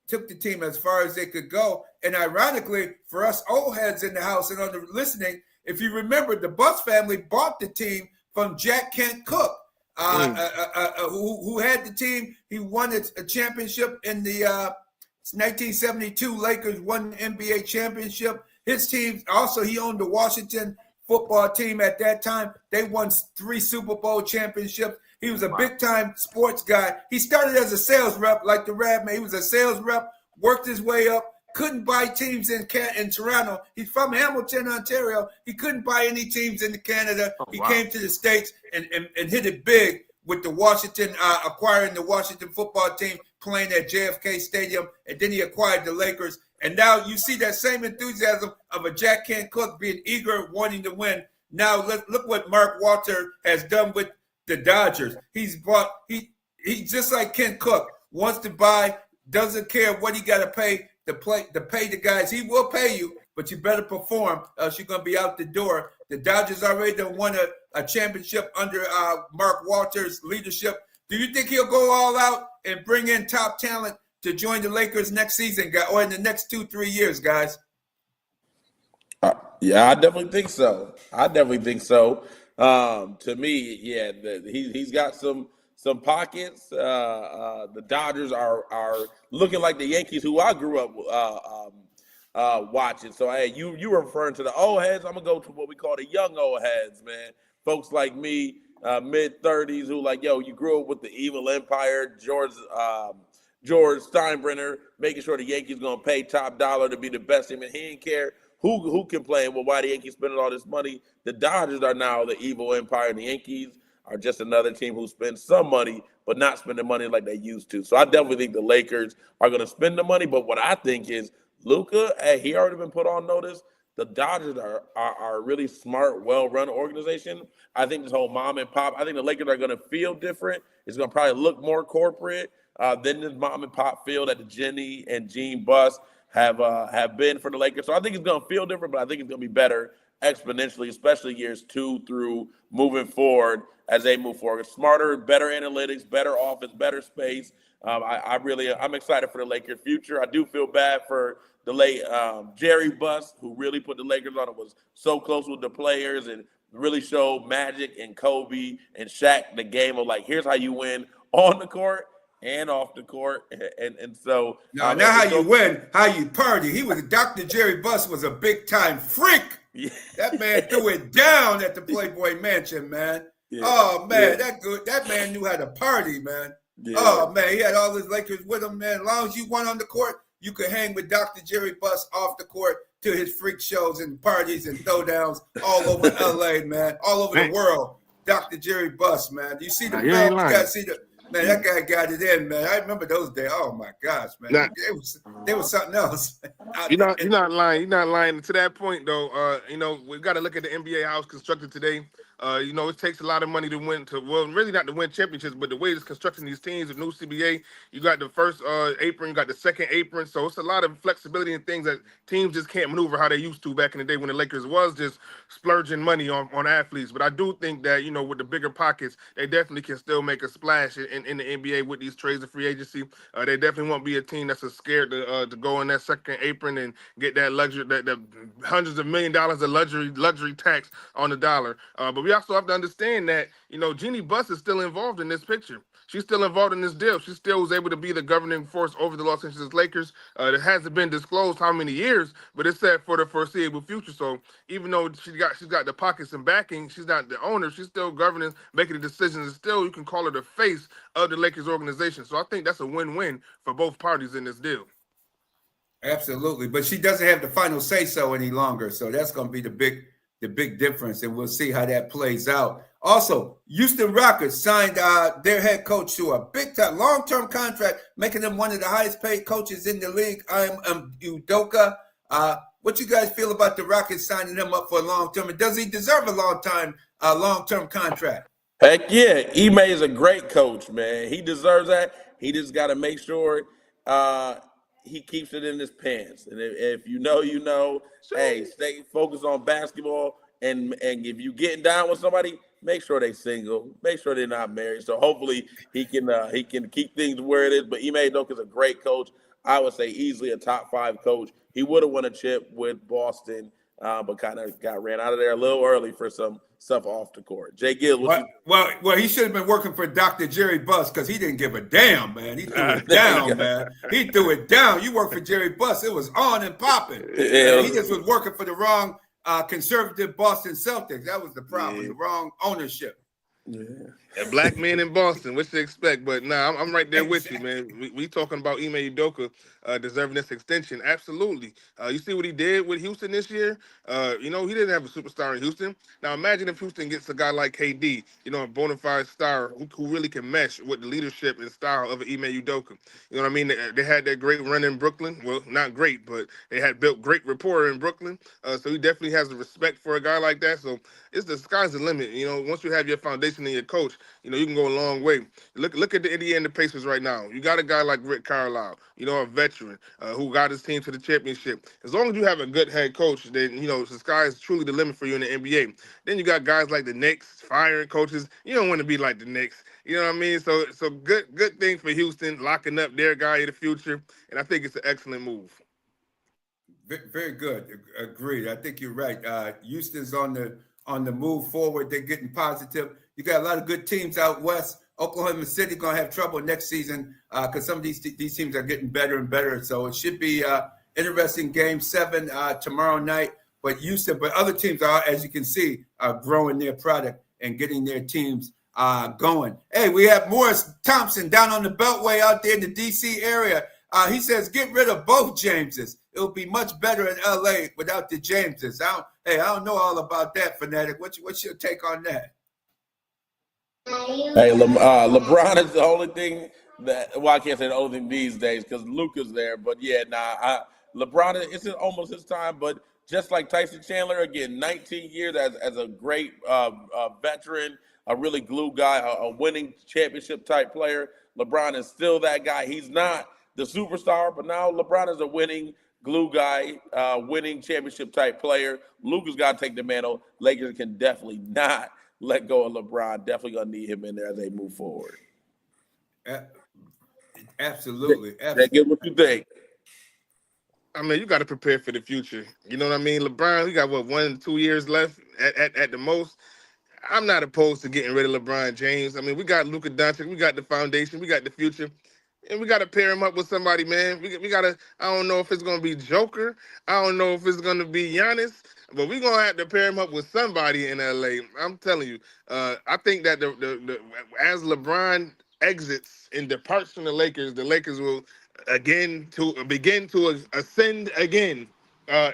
the team as far as they could go. And ironically, for us old heads in the house and on the listening, if you remember, the Buss family bought the team from Jack Kent Cooke, who had the team. He won a championship in the 1972 Lakers won the NBA championship. His team also, he owned the Washington football team at that time. They won 3 Super Bowl championships. He was a big-time sports guy. He started as a sales rep like the Radman. He was a sales rep, worked his way up, couldn't buy teams in Toronto. He's from Hamilton, Ontario. He couldn't buy any teams in Canada. He came to the States and hit it big with the Washington, acquiring the Washington football team, playing at JFK Stadium, and then he acquired the Lakers. And now you see that same enthusiasm of a Jack Kent Cooke being eager, wanting to win. Now look what Mark Walter has done with the Dodgers. He's just like Kent Cooke, wants to buy, doesn't care what he got to pay to pay the guys. He will pay you, but you better perform, else you're going to be out the door. The Dodgers already done won a championship under Mark Walter's leadership. Do you think he'll go all out and bring in top talent to join the Lakers next season, or in the next 2-3 years, guys? Yeah, I definitely think so. To me, yeah, he's got some pockets. The Dodgers are looking like the Yankees, who I grew up watching. So, hey, you were referring to the old heads. I'm gonna go to what we call the young old heads, man. Folks like me, mid-30s, who like, yo, you grew up with the evil empire, George Steinbrenner, making sure the Yankees going to pay top dollar to be the best team. And he didn't care who can play? Well, why the Yankees spending all this money? The Dodgers are now the evil empire, and the Yankees are just another team who spends some money, but not spending money like they used to. So I definitely think the Lakers are going to spend the money. But what I think is Luka, hey, he already been put on notice. The Dodgers are a really smart, well-run organization. I think this whole mom and pop, I think the Lakers are going to feel different. It's going to probably look more corporate than this mom and pop feel that the Jenny and Gene Bus have been for the Lakers. So I think it's going to feel different, but I think it's going to be better exponentially, especially years 2 through moving forward as they move forward. Smarter, better analytics, better offense, better space. I'm excited for the Lakers' future. I do feel bad for the late Jerry Buss, who really put the Lakers on. It was so close with the players and really showed Magic and Kobe and Shaq the game of like, here's how you win on the court and off the court. And so now how you win, how you party. Dr. Jerry Buss was a big time freak. Yeah. That man threw it down at the Playboy Mansion, man. Yeah. Oh man, that man knew how to party, man. Yeah. Oh man, he had all his Lakers with him, man. As long as you won on the court, you could hang with Dr. Jerry Buss off the court to his freak shows and parties and throwdowns all over LA, man, all over the world. Dr. Jerry Buss, man. Do you see the film? You gotta see the man. That guy got it in, man. I remember those days. Oh my gosh, man. They was something else. You're not lying. You're not lying. To that point, though, we've got to look at the NBA house constructed today. It takes a lot of money to win. Really not to win championships, but the way it's constructing these teams, the new CBA, you got the first apron, you got the second apron, so it's a lot of flexibility and things that teams just can't maneuver how they used to back in the day when the Lakers was just splurging money on athletes. But I do think that with the bigger pockets, they definitely can still make a splash in the NBA with these trades and free agency. They definitely won't be a team that's scared to go in that second apron and get that luxury, that hundreds of $1 million of luxury tax on the dollar. But we also have to understand that, Jeannie Buss is still involved in this picture. She's still involved in this deal. She still was able to be the governing force over the Los Angeles Lakers. It hasn't been disclosed how many years, but it's set for the foreseeable future. So even though she's got the pockets and backing, she's not the owner. She's still governing, making the decisions, and still you can call her the face of the Lakers organization. So I think that's a win-win for both parties in this deal. Absolutely, but she doesn't have the final say-so any longer. So that's going to be the big difference, and we'll see how that plays out. Also, Houston Rockets signed their head coach to a big-time, long-term contract, making him one of the highest-paid coaches in the league. Udoka. What you guys feel about the Rockets signing him up for a long-term? And does he deserve a long-term contract? Heck yeah. Ime is a great coach, man. He deserves that. He just got to make sure he keeps it in his pants. And if you know, hey, stay focused on basketball. And if you getting down with somebody, make sure they single. Make sure they're not married. So hopefully he can keep things where it is. But Ime Udoka is a great coach. I would say easily a top 5 coach. He would have won a chip with Boston, but kind of got ran out of there a little early for some stuff off the court. J-GILLZ. Well, he should have been working for Dr. Jerry Buss because he didn't give a damn, man. He threw it down, man. He threw it down. You worked for Jerry Buss. It was on and popping. Yeah, he just was working for the wrong conservative Boston Celtics. That was the problem, the wrong ownership. Yeah. A black man in Boston, what you expect? But I'm right there with you, man. We talking about Ime Udoka deserving this extension. Absolutely. You see what he did with Houston this year? He didn't have a superstar in Houston. Now imagine if Houston gets a guy like KD, a bona fide star who really can mesh with the leadership and style of Ime Udoka. You know what I mean? They had that great run in Brooklyn. Well, not great, but they had built great rapport in Brooklyn. So he definitely has the respect for a guy like that. So the sky's the limit. Once you have your foundation and your coach, you can go a long way. Look at the Indiana Pacers right now. You got a guy like Rick Carlisle, a veteran who got his team to the championship. As long as you have a good head coach, then, the sky is truly the limit for you in the NBA. Then you got guys like the Knicks, firing coaches. You don't want to be like the Knicks. You know what I mean? So good thing for Houston, locking up their guy in the future. And I think it's an excellent move. Very good. Agreed. I think you're right. Houston's on the move forward. They're getting positive. You got a lot of good teams out west. Oklahoma City going to have trouble next season because some of these teams are getting better and better. So it should be interesting Game 7 tomorrow night. But Houston, but other teams are, as you can see, are growing their product and getting their teams going. Hey, we have Morris Thompson down on the Beltway out there in the D.C. area. He says, get rid of both Jameses. It'll be much better in LA without the Jameses. I don't know all about that, Fanatic. What's your take on that? Hey, LeBron is the only thing that, well, I can't say the only thing these days because Luka's there. But yeah, LeBron, it's almost his time. But just like Tyson Chandler, again, 19 years as a great veteran, a really glue guy, a winning championship type player. LeBron is still that guy. He's not the superstar, but now LeBron is a winning glue guy, winning championship type player. Luka's got to take the mantle. Lakers can definitely not let go of LeBron. Definitely gonna need him in there as they move forward. Absolutely. Get what you think. I mean, you got to prepare for the future. You know what I mean? LeBron, we got, 1-2 years left at the most. I'm not opposed to getting rid of LeBron James. I mean, we got Luka Doncic, we got the foundation, we got the future, and we got to pair him up with somebody, man. We got to, I don't know if it's going to be Joker. I don't know if it's going to be Giannis, but we're going to have to pair him up with somebody in L.A. I'm telling you, I think that as LeBron exits and departs from the Lakers will begin to ascend again,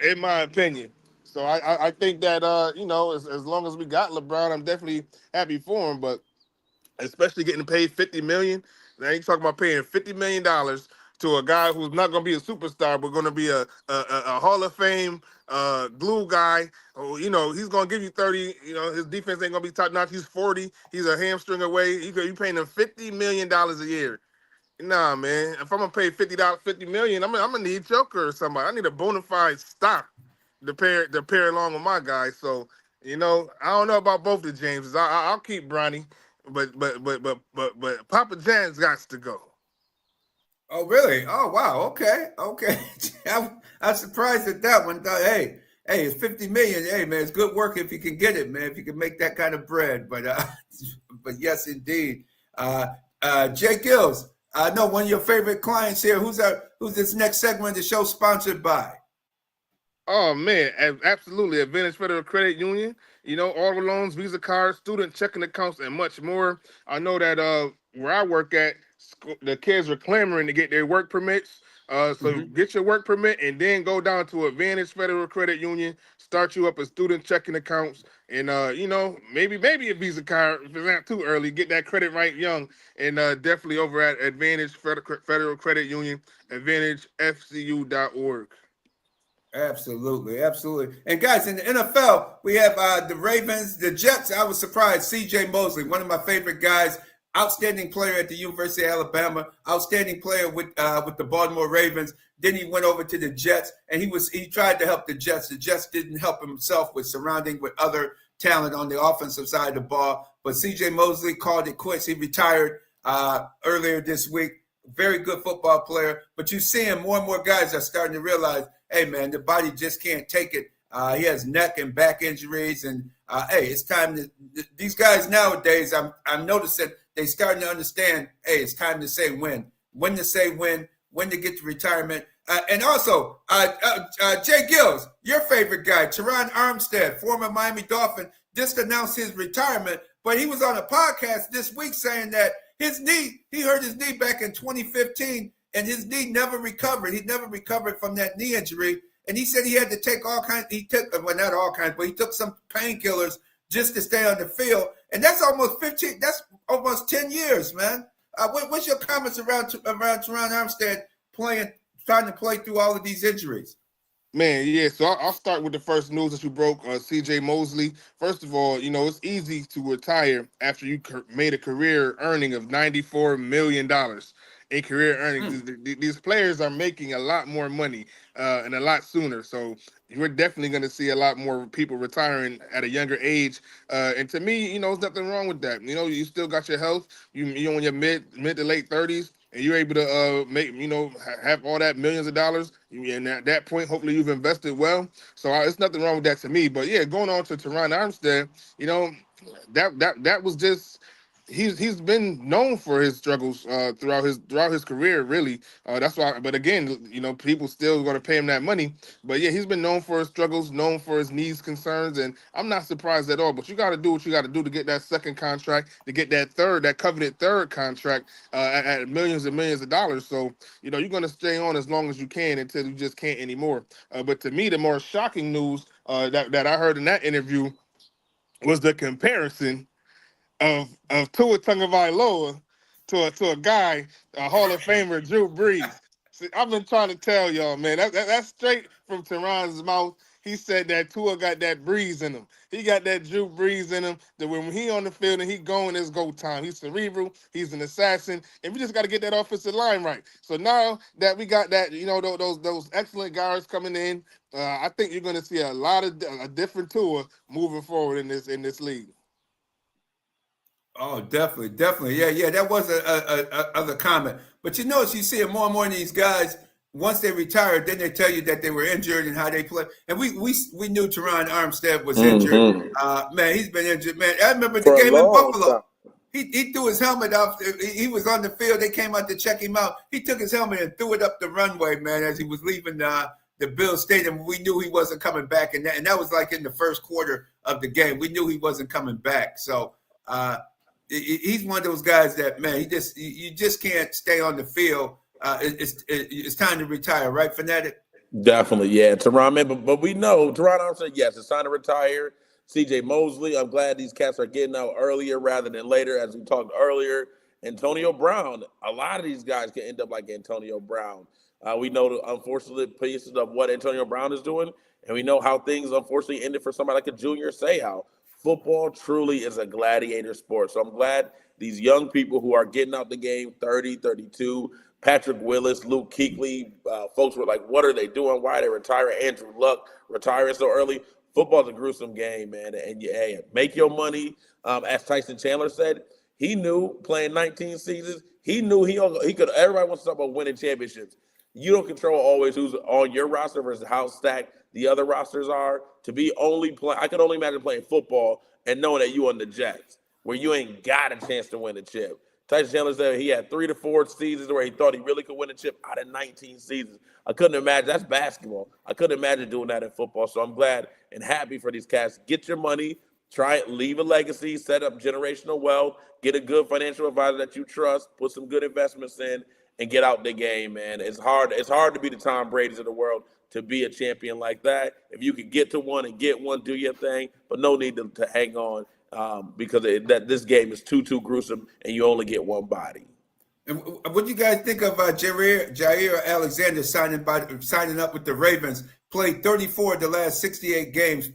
in my opinion. So I think that as long as we got LeBron, I'm definitely happy for him. But especially getting paid $50 million, now you talking about paying $50 million to a guy who's not going to be a superstar, but going to be a Hall of Fame glue guy. Oh, he's going to give you 30. His defense ain't going to be top notch. He's 40. He's a hamstring away. You paying him $50 million a year. Nah, man. If I'm gonna pay $50 million, I'm gonna need Joker or somebody. I need a bona fide stock to pair along with my guy. So I don't know about both the Jameses. I'll keep Bronny, but Papa Jan's got to go. Oh, really? Oh, wow. Okay. I'm surprised at that one. Hey, it's $50 million. Hey, man, it's good work if you can get it, man. If you can make that kind of bread. But yes, indeed. J-GILLZ. I know one of your favorite clients here. Who's this next segment of the show sponsored by? Oh, man, absolutely. Advantage Federal Credit Union, auto loans, Visa cards, student checking accounts, and much more. I know that where I work at, the kids are clamoring to get their work permits. So get your work permit and then go down to Advantage Federal Credit Union, start you up a student checking accounts, and maybe a Visa card if it's not too early. Get that credit right young, and definitely over at Advantage Federal Credit Union, AdvantageFCU.org. Absolutely. And guys, in the NFL, we have the Ravens, the Jets. I was surprised. C.J. Mosley, one of my favorite guys, outstanding player at the University of Alabama, outstanding player with the Baltimore Ravens. Then he went over to the Jets, and he tried to help the Jets. The Jets didn't help himself with surrounding with other talent on the offensive side of the ball. But C.J. Mosley called it quits. He retired earlier this week. Very good football player. But you see him, more and more guys are starting to realize, hey, man, the body just can't take it. He has neck and back injuries. And, hey, it's time to – these guys nowadays, I'm noticing they starting to understand, hey, it's time to say when to say when to get to retirement. And also, J-GILLZ, your favorite guy, Teron Armstead, former Miami Dolphin, just announced his retirement. But he was on a podcast this week saying that he hurt his knee back in 2015, and his knee never recovered. He never recovered from that knee injury. And he said he had to take not all kinds, but he took some painkillers just to stay on the field. And that's almost 10 years, man. What's your comments around Teron Armstead trying to play through all of these injuries? Man, yeah, so I'll start with the first news that you broke, C.J. Mosley. First of all, it's easy to retire after you made a career earning of $94 million in career earnings. These players are making a lot more money and a lot sooner. So you're definitely going to see a lot more people retiring at a younger age. And to me, there's nothing wrong with that. You still got your health. You're in your mid to late 30s. And you're able to have all that millions of dollars. And at that point, hopefully you've invested well. So it's nothing wrong with that to me. But yeah, going on to Teron Armstead, that was just he's been known for his struggles throughout his career, really. That's why. But again, people still going to pay him that money. But yeah, he's been known for his struggles, known for his knees concerns, and I'm not surprised at all. But you got to do what you got to do to get that second contract, to get that coveted third contract at millions and millions of dollars. So you're going to stay on as long as you can until you just can't anymore. But to me, the more shocking news that I heard in that interview was the comparison of Tua Tagovailoa to a guy, a Hall of Famer, Drew Brees. See, I've been trying to tell y'all, man, that's straight from Teron's mouth. He said that Tua got that Brees in him. He got that Drew Brees in him. That when he on the field and he going, it's go time. He's cerebral. He's an assassin, and we just got to get that offensive line right. So now that we got that, those excellent guys coming in, I think you're going to see a different Tua moving forward in this league. Oh, definitely. Yeah. That was a other comment. But you see it more and more in these guys. Once they retire, then they tell you that they were injured and how they play. And we knew Teron Armstead was injured. Man, he's been injured. Man, I remember the game in Buffalo. He threw his helmet off. He was on the field. They came out to check him out. He took his helmet and threw it up the runway, man, as he was leaving the Bills Stadium. We knew he wasn't coming back, and that was like in the first quarter of the game. We knew he wasn't coming back. So he's one of those guys that, man, you just can't stay on the field. It's time to retire, right, Fanatic? Definitely, yeah. Teron, man, but we know Teron Armstead, yes, it's time to retire. CJ Mosley, I'm glad these cats are getting out earlier rather than later, as we talked earlier. Antonio Brown, a lot of these guys can end up like Antonio Brown. We know the unfortunate pieces of what Antonio Brown is doing, and we know how things unfortunately ended for somebody like a Junior Seau. Football truly is a gladiator sport. So I'm glad these young people who are getting out the game, 30, 32, Patrick Willis, Luke Kuechly, folks were like, what are they doing? Why are they retiring? Andrew Luck retiring so early. Football's a gruesome game, man. And hey, make your money. As Tyson Chandler said, he knew playing 19 seasons, he knew he could. Everybody wants to talk about winning championships. You don't control always who's on your roster versus how stacked the other rosters are. To be I could only imagine playing football and knowing that you on the Jets, where you ain't got a chance to win a chip. Tyson Chandler said he had 3 to 4 seasons where he thought he really could win a chip out of 19 seasons. I couldn't imagine. That's basketball. I couldn't imagine doing that in football. So I'm glad and happy for these cats. Get your money, try it, leave a legacy, set up generational wealth, get a good financial advisor that you trust, put some good investments in, and get out the game, man. It's hard to be the Tom Brady's of the world, to be a champion like that. If you could get to one and get one, do your thing, but no need to hang on because this game is too gruesome and you only get one body. And what do you guys think of Jair Alexander signing up with the Ravens? Played 34 of the last 68 games,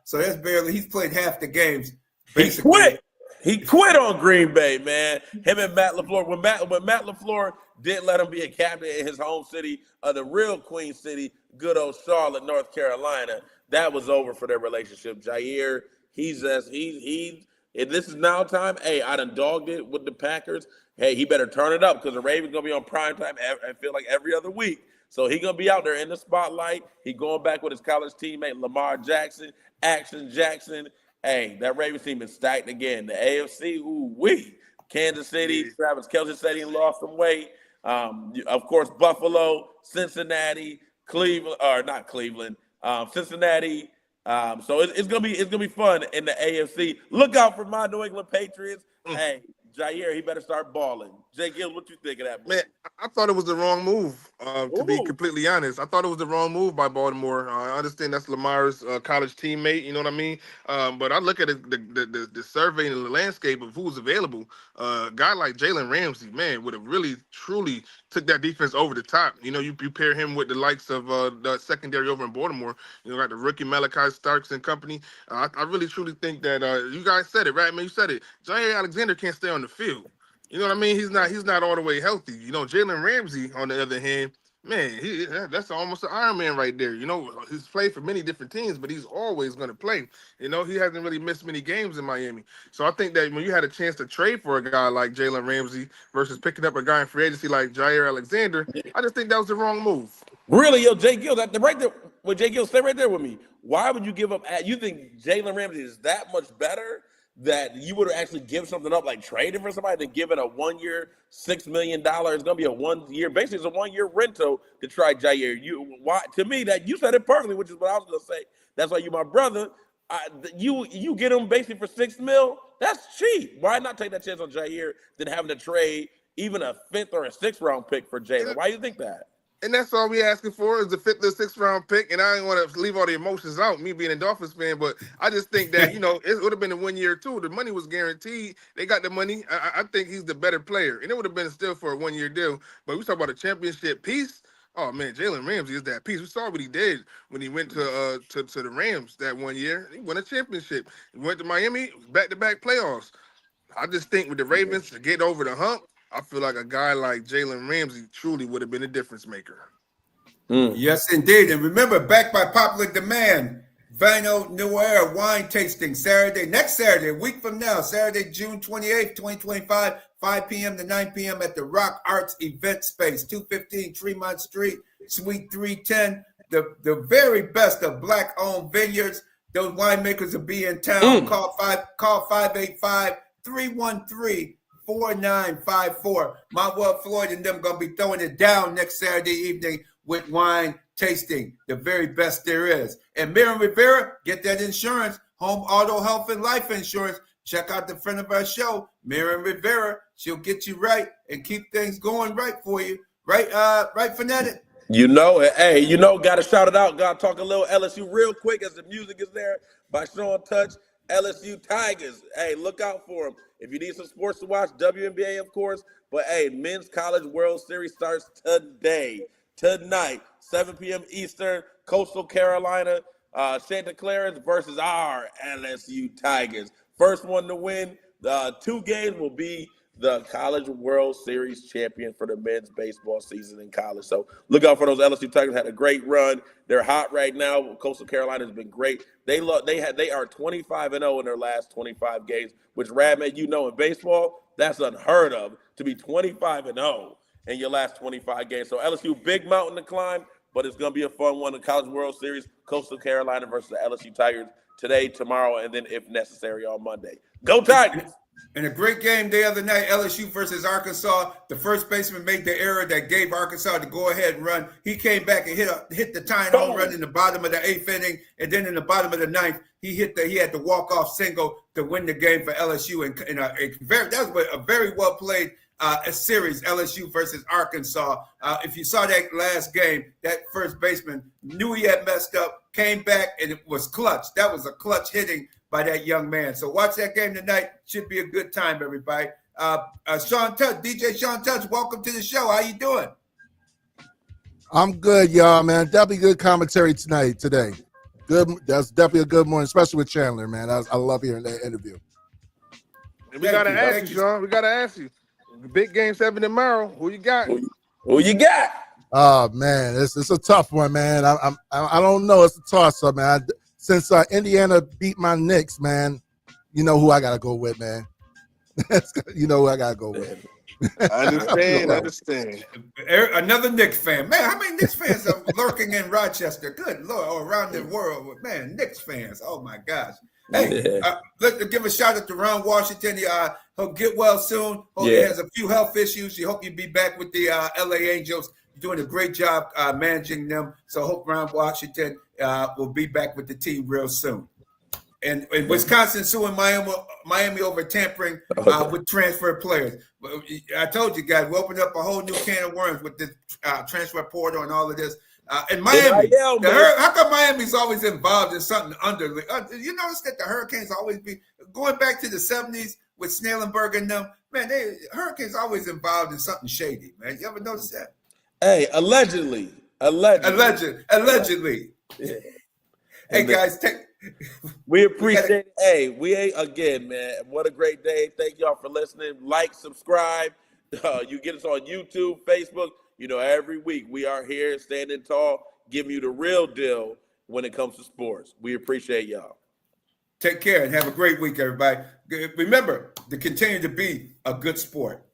so that's barely. He's played half the games. Basically. He quit on Green Bay, man. Him and Matt LaFleur. When Matt LaFleur didn't let him be a captain in his home city, the real Queen City, good old Charlotte, North Carolina, that was over for their relationship. Jair, if this is now time, hey, I done dogged it with the Packers. Hey, he better turn it up because the Ravens going to be on prime time, I feel like, every other week. So he going to be out there in the spotlight. He going back with his college teammate, Lamar Jackson, Action Jackson. Hey, that Ravens team is stacked again. The AFC, Kansas City, Travis Kelce said he lost some weight. Of course, Buffalo, Cincinnati, Cincinnati. So it's gonna be fun in the AFC. Look out for my New England Patriots. Hey, Jair, he better start balling. J-GILLZ, what you think of that, man? I thought it was the wrong move. To be completely honest, I thought it was the wrong move by Baltimore. I understand that's Lamar's college teammate. You know what I mean? But I look at the survey and the landscape of who's available. A guy like Jalen Ramsey, man, would have really truly took that defense over the top. You pair him with the likes of the secondary over in Baltimore. Like the rookie Malachi Starks and company. I really truly think that you guys said it, right, man? You said it. Jair Alexander can't stay on the field. You know what I mean? He's not all the way healthy. Jalen Ramsey, on the other hand, man, that's almost an Iron Man right there. He's played for many different teams, but he's always going to play. He hasn't really missed many games in Miami. So I think that when you had a chance to trade for a guy like Jalen Ramsey versus picking up a guy in free agency like Jair Alexander, I just think that was the wrong move. Really, J-GILLZ, right there. Well, J-GILLZ, stay right there with me. Why would you give up? You think Jalen Ramsey is that much better that you would actually give something up, like trading for somebody, than giving a 1 year, $6 million. It's gonna be a 1 year, basically it's a 1 year rental to try Jair. To me, that you said it perfectly, which is what I was gonna say. That's why you my brother. You get him basically for $6 million. That's cheap. Why not take that chance on Jair than having to trade even a 5th or a 6th round pick for Jalen? Why do you think that? And that's all we asking for is the 5th or 6th round pick. And I didn't want to leave all the emotions out, me being a Dolphins fan, but I just think that, it would have been a 1 year too. The money was guaranteed. They got the money. I think he's the better player. And it would have been still for a 1 year deal. But we talk about a championship piece. Oh man, Jalen Ramsey is that piece. We saw what he did when he went to the Rams that 1 year. He won a championship. He went to Miami, back-to-back playoffs. I just think with the Ravens to get over the hump, I feel like a guy like Jalen Ramsey truly would have been a difference maker. Yes, indeed. And remember, backed by popular demand, Vino Noir wine tasting next Saturday, a week from now, Saturday, June 28th, 2025, 5 p.m. to 9 p.m. at the Rock Arts Event Space, 215 Tremont Street, Suite 310. The very best of Black-owned vineyards. Those winemakers will be in town. Call 585-313-4954. Montwell Floyd and them going to be throwing it down next Saturday evening with wine tasting, the very best there is. And Miriam Rivera, get that insurance, home, auto, health, and life insurance. Check out the friend of our show, Miriam Rivera. She'll get you right and keep things going right for you. Right, Fanatic? Got to shout it out. Got to talk a little LSU real quick as the music is there by Shawn Touch. LSU Tigers. Hey, look out for them. If you need some sports to watch, WNBA, of course. But, hey, Men's College World Series starts tonight, 7 p.m. Eastern, Coastal Carolina, Santa Clara versus our LSU Tigers. First one to win 2 games will be the College World Series champion for the men's baseball season in college. So look out for those LSU Tigers. Had a great run. They're hot right now. Coastal Carolina has been great. They are 25-0 in their last 25 games, which Radman, in baseball, that's unheard of to be 25-0 in your last 25 games. So LSU, big mountain to climb, but it's going to be a fun one. The College World Series, Coastal Carolina versus the LSU Tigers today, tomorrow, and then if necessary on Monday. Go Tigers! In a great game the other night, LSU versus Arkansas, the first baseman made the error that gave Arkansas to go ahead and run. He came back and hit the tying home run in the bottom of the 8th inning, and then in the bottom of the 9th, he had the walk-off single to win the game for LSU. That was a very well played a series, LSU versus Arkansas. If you saw that last game, that first baseman knew he had messed up, came back, and it was clutch. That was a clutch hitting by that young man. So watch that game tonight. Should be a good time, everybody. Shawn Touch, DJ Shawn Touch, welcome to the show. How you doing? I'm good, y'all, man. Definitely good commentary today. Good. That's definitely a good morning, especially with Chandler, man. I love hearing that interview. And we got to ask you, Shawn. We got to ask you. Big game 7 tomorrow. Who you got? Who you got? Oh, man, it's a tough one, man. I don't know. It's a toss-up, man. Since Indiana beat my Knicks, man, you know who I got to go with, man. You know who I got to go with. I understand. Another Knicks fan. Man, how many Knicks fans are lurking in Rochester? Good Lord, or around the world. Man, Knicks fans. Oh, my gosh. Hey, let's give a shout out to Ron Washington. He'll get well soon. Hope he has a few health issues. He hope he'll be back with the LA Angels. You're doing a great job managing them. So hope Ron Washington will be back with the team real soon. And Wisconsin suing Miami over tampering with transfer players. I told you guys, we opened up a whole new can of worms with the transfer portal and all of this. And Miami, how come Miami's always involved in something underly? You notice that the Hurricanes always be going back to the 70s with Snellenberg and them. Man, Hurricanes always involved in something shady. Man, you ever notice that? Hey, allegedly. Yeah. Hey guys, we appreciate it. Hey, again, man. What a great day! Thank y'all for listening. Like, subscribe. You get us on YouTube, Facebook. Every week we are here standing tall, giving you the real deal when it comes to sports. We appreciate y'all. Take care and have a great week, everybody. Remember to continue to be a good sport.